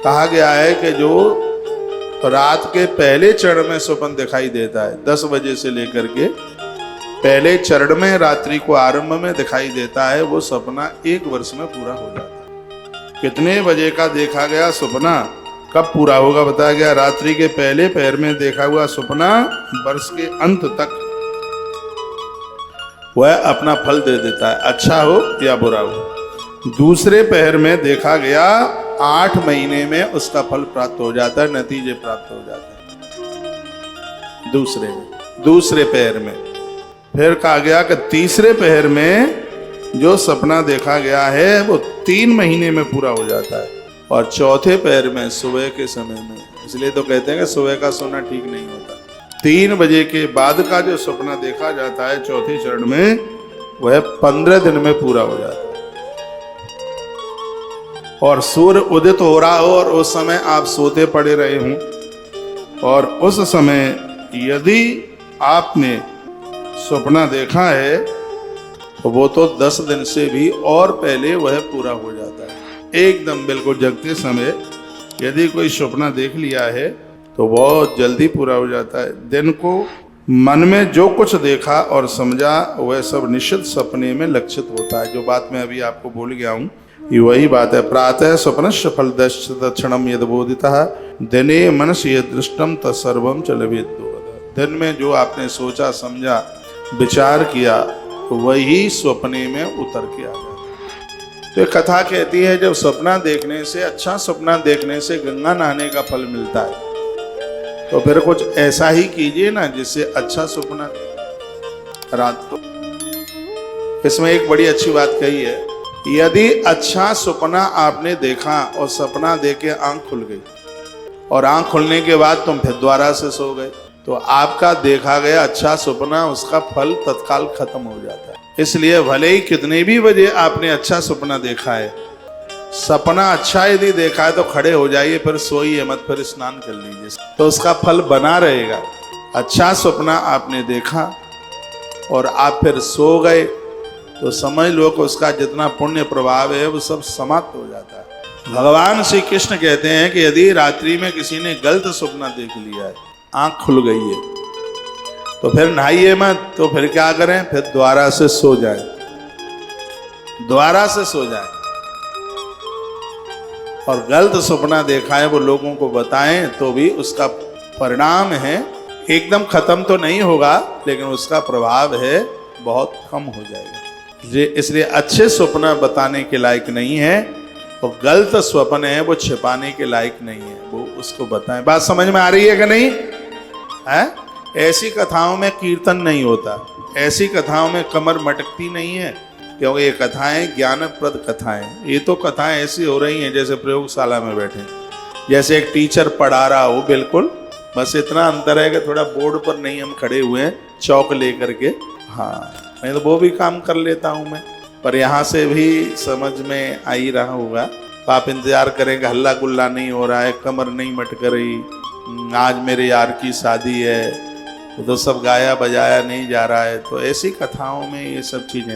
कहा गया है कि जो रात के पहले चरण में स्वप्न दिखाई देता है, 10 बजे से लेकर के पहले चरण में रात्रि को आरंभ में दिखाई देता है, वो सपना 1 वर्ष में पूरा हो जाता है। कितने बजे का देखा गया सपना कब पूरा होगा बताया गया? रात्रि के पहले पहर में देखा हुआ सपना वर्ष के अंत तक वह अपना फल दे देता है, अच्छा हो या बुरा हो। दूसरे पहर में देखा गया 8 महीने में उसका फल प्राप्त हो जाता है, नतीजे प्राप्त हो जाते हैं दूसरे पहर में। फिर कहा गया कि तीसरे पहर में जो सपना देखा गया है वो 3 महीने में पूरा हो जाता है, और चौथे पहर में सुबह के समय में। इसलिए तो कहते हैं कि सुबह का सोना ठीक नहीं होता। 3 बजे के बाद का जो सपना देखा जाता है चौथे चरण में, वह 15 दिन में पूरा हो जाता है। और सूर्य उदित हो रहा हो और उस समय आप सोते पड़े रहे हों, और उस समय यदि आपने सपना देखा है तो वो तो 10 दिन से भी और पहले वह पूरा हो जाता है। एकदम बिल्कुल जगते समय यदि कोई सपना देख लिया है तो बहुत जल्दी पूरा हो जाता है। दिन को मन में जो कुछ देखा और समझा वह सब निश्चित सपने में लक्षित होता है। जो बात मैं अभी आपको बोल गया हूँ ये वही बात है। प्रातः स्वप्नस्य फलदश्च तत्क्षणं यद् बोधितः दिने मनसि यद् दृष्टं तत्सर्वं च लभेत्। दिन में जो आपने सोचा समझा विचार किया तो वही सपने में उतर के आ जाता है। तो कथा कहती है जब सपना देखने से, अच्छा सपना देखने से गंगा नहाने का फल मिलता है, तो फिर कुछ ऐसा ही कीजिए ना जिससे अच्छा सपना रात को। इसमें एक बड़ी अच्छी बात कही है, यदि अच्छा सपना आपने देखा और सपना देख के आंख खुल गई और आंख खुलने के बाद तुम फिर दोबारा से सो गए, तो आपका देखा गया अच्छा सपना उसका फल तत्काल खत्म हो जाता है। इसलिए भले ही कितने भी बजे आपने अच्छा सपना देखा है, सपना अच्छा यदि देखा है तो खड़े हो जाइए, फिर सोइए मत, फिर स्नान कर लीजिए, तो उसका फल बना रहेगा। अच्छा सपना आपने देखा और आप फिर सो गए तो समझ लो कि उसका जितना पुण्य प्रभाव है वो सब समाप्त हो जाता है। भगवान श्री कृष्ण कहते हैं कि यदि रात्रि में किसी ने गलत सपना देख लिया है, आंख खुल गई है, तो फिर नहाइए मत, तो फिर क्या करें? फिर दोबारा से सो जाए, दोबारा से सो जाए, और गलत सपना देखा है वो लोगों को बताएं तो भी उसका परिणाम है एकदम खत्म तो नहीं होगा, लेकिन उसका प्रभाव है बहुत कम हो जाएगा। इसलिए अच्छे सपना बताने के लायक नहीं है, और गलत स्वप्न है वो छिपाने के लायक नहीं है, वो उसको बताएं। बात समझ में आ रही है कि नहीं है? ऐसी कथाओं में कीर्तन नहीं होता, ऐसी कथाओं में कमर मटकती नहीं है, क्योंकि ये कथाएं ज्ञानप्रद कथाएं। ये तो कथाएं ऐसी हो रही हैं जैसे प्रयोगशाला में बैठे, जैसे एक टीचर पढ़ा रहा हो, बिल्कुल बस इतना अंतर है कि थोड़ा बोर्ड पर नहीं हम खड़े हुए हैं चौक लेकर के। हाँ, नहीं तो वो भी काम कर लेता हूँ मैं, पर यहाँ से भी समझ में आ ही रहा होगा। तो आप इंतजार करेंगे, हल्ला गुल्ला नहीं हो रहा है, कमर नहीं मटक रही, आज मेरे यार की शादी है, तो सब गाया बजाया नहीं जा रहा है। तो ऐसी कथाओं में ये सब चीज़ें